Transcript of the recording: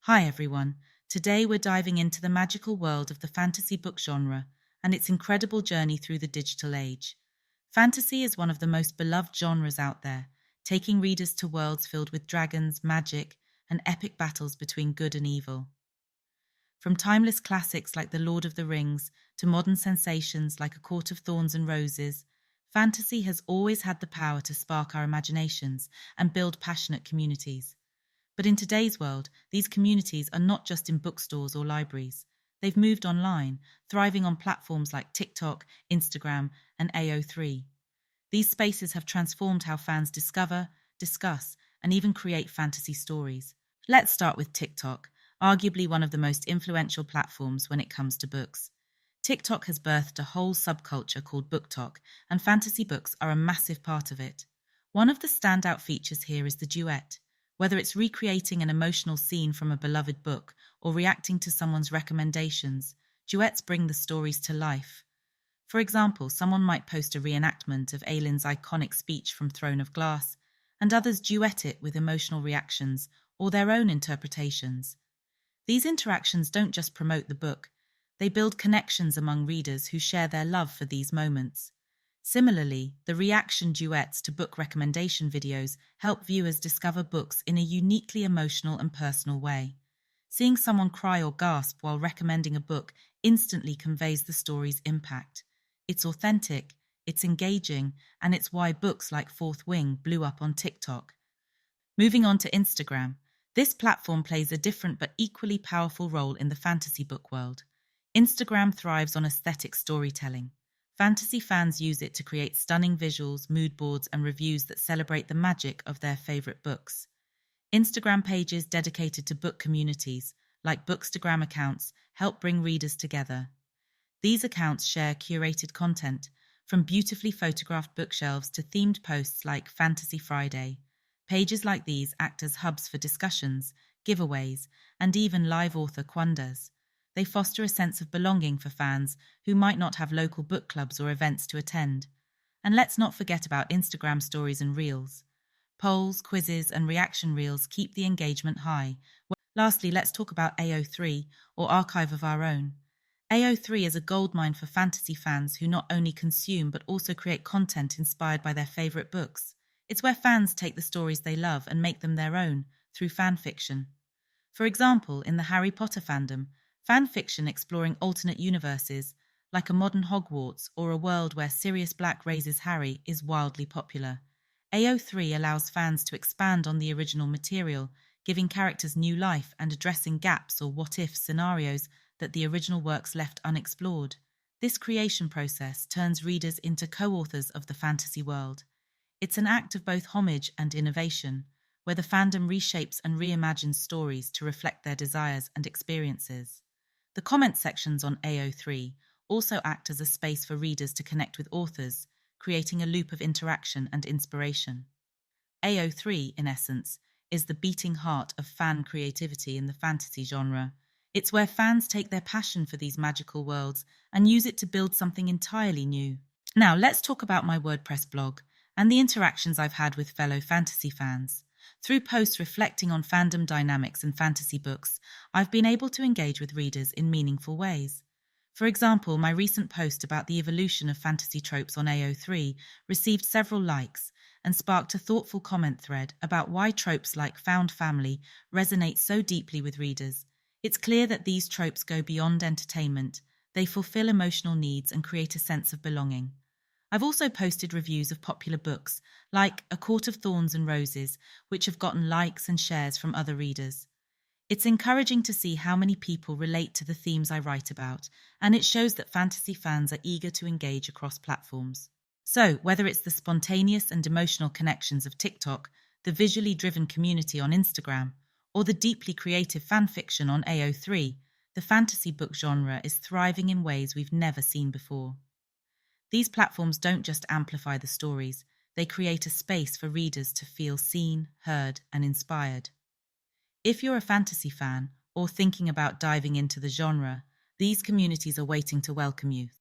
Hi everyone. Today we're diving into the magical world of the fantasy book genre and its incredible journey through the digital age. Fantasy is one of the most beloved genres out there, taking readers to worlds filled with dragons, magic, and epic battles between good and evil. From timeless classics like The Lord of the Rings to modern sensations like A Court of Thorns and Roses, fantasy has always had the power to spark our imaginations and build passionate communities. But in today's world, these communities are not just in bookstores or libraries. They've moved online, thriving on platforms like TikTok, Instagram, and AO3. These spaces have transformed how fans discover, discuss, and even create fantasy stories. Let's start with TikTok, arguably one of the most influential platforms when it comes to books. TikTok has birthed a whole subculture called BookTok, and fantasy books are a massive part of it. One of the standout features here is the duet. Whether it's recreating an emotional scene from a beloved book or reacting to someone's recommendations, duets bring the stories to life. For example, someone might post a reenactment of Aylin's iconic speech from Throne of Glass, and others duet it with emotional reactions or their own interpretations. These interactions don't just promote the book, they build connections among readers who share their love for these moments. Similarly, the reaction duets to book recommendation videos help viewers discover books in a uniquely emotional and personal way. Seeing someone cry or gasp while recommending a book instantly conveys the story's impact. It's authentic, it's engaging, and it's why books like Fourth Wing blew up on TikTok. Moving on to Instagram, this platform plays a different but equally powerful role in the fantasy book world. Instagram thrives on aesthetic storytelling. Fantasy fans use it to create stunning visuals, mood boards, and reviews that celebrate the magic of their favorite books. Instagram pages dedicated to book communities, like Bookstagram accounts, help bring readers together. These accounts share curated content, from beautifully photographed bookshelves to themed posts like Fantasy Friday. Pages like these act as hubs for discussions, giveaways, and even live author quandars. They foster a sense of belonging for fans who might not have local book clubs or events to attend. And let's not forget about Instagram stories and reels. Polls, quizzes, and reaction reels keep the engagement high. Lastly, let's talk about AO3, or Archive of Our Own. AO3 is a goldmine for fantasy fans who not only consume but also create content inspired by their favourite books. It's where fans take the stories they love and make them their own through fan fiction. For example, in the Harry Potter fandom, fan fiction exploring alternate universes, like a modern Hogwarts or a world where Sirius Black raises Harry, is wildly popular. AO3 allows fans to expand on the original material, giving characters new life and addressing gaps or what-if scenarios that the original works left unexplored. This creation process turns readers into co-authors of the fantasy world. It's an act of both homage and innovation, where the fandom reshapes and reimagines stories to reflect their desires and experiences. The comment sections on AO3 also act as a space for readers to connect with authors, creating a loop of interaction and inspiration. AO3, in essence, is the beating heart of fan creativity in the fantasy genre. It's where fans take their passion for these magical worlds and use it to build something entirely new. Now, let's talk about my WordPress blog and the interactions I've had with fellow fantasy fans. Through posts reflecting on fandom dynamics and fantasy books, I've been able to engage with readers in meaningful ways. For example, my recent post about the evolution of fantasy tropes on AO3 received several likes and sparked a thoughtful comment thread about why tropes like found family resonate so deeply with readers. It's clear that these tropes go beyond entertainment. They fulfill emotional needs and create a sense of belonging. I've also posted reviews of popular books, like A Court of Thorns and Roses, which have gotten likes and shares from other readers. It's encouraging to see how many people relate to the themes I write about, and it shows that fantasy fans are eager to engage across platforms. So, whether it's the spontaneous and emotional connections of TikTok, the visually driven community on Instagram, or the deeply creative fanfiction on AO3, the fantasy book genre is thriving in ways we've never seen before. These platforms don't just amplify the stories, they create a space for readers to feel seen, heard, and inspired. If you're a fantasy fan or thinking about diving into the genre, these communities are waiting to welcome you.